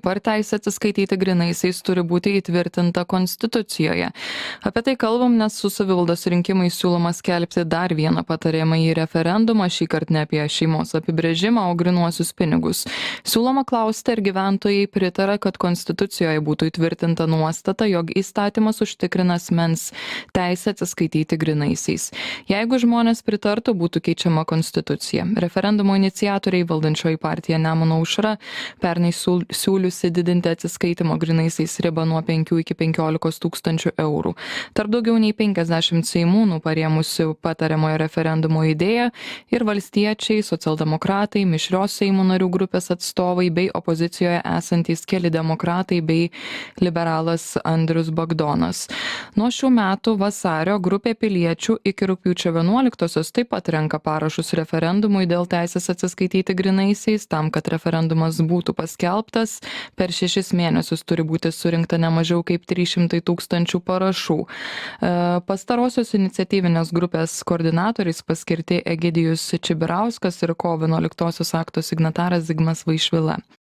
dabar teisė atsiskaityti grynaisiais turi būti įtvirtinta Konstitucijoje. Apie tai kalbam, nes su savivaldos rinkimais siūloma skelbti dar vieną patariamąjį referendumą, šįkart ne apie šeimos apibrėžimą, o grynuosius pinigus. Siūloma klausti, ar gyventojai pritara, kad Konstitucijoje būtų įtvirtinta nuostata, jog įstatymas užtikrina asmens teisę atsiskaityti grynaisiais. Jeigu žmonės pritartų, būtų keičiama Konstitucija. Referendumo iniciatoriai, valdančioji partija Nemuno aušra, pernai siūliusi didinti atsiskaitimo grynaisiais ribą nuo 5 iki 15 tūkstančių eurų. Tarp daugiau nei 50 seimūnų parėmusių patariamojo referendumo idėją ir valstiečiai, socialdemokratai, mišrios Seimo narių grupės atstovai bei opozicijoje esantys keli demokratai bei liberalas Andrius Bagdonas. Nuo šių metų vasario grupė piliečių iki rugpjūčio 11-osios taip pat renka parašus referendumui dėl teisės atsiskaityti grynaisiais. Tam, kad referendumas būtų paskelbtas, per 6 mėnesius turi būti surinkta ne mažiau kaip 300 tūkstančių parašų. Pastarosios iniciatyvinės grupės koordinatoriais paskirti Egidijus Čibirauskas ir kovo 11-osios akto signataras Zigmas Vaišvila.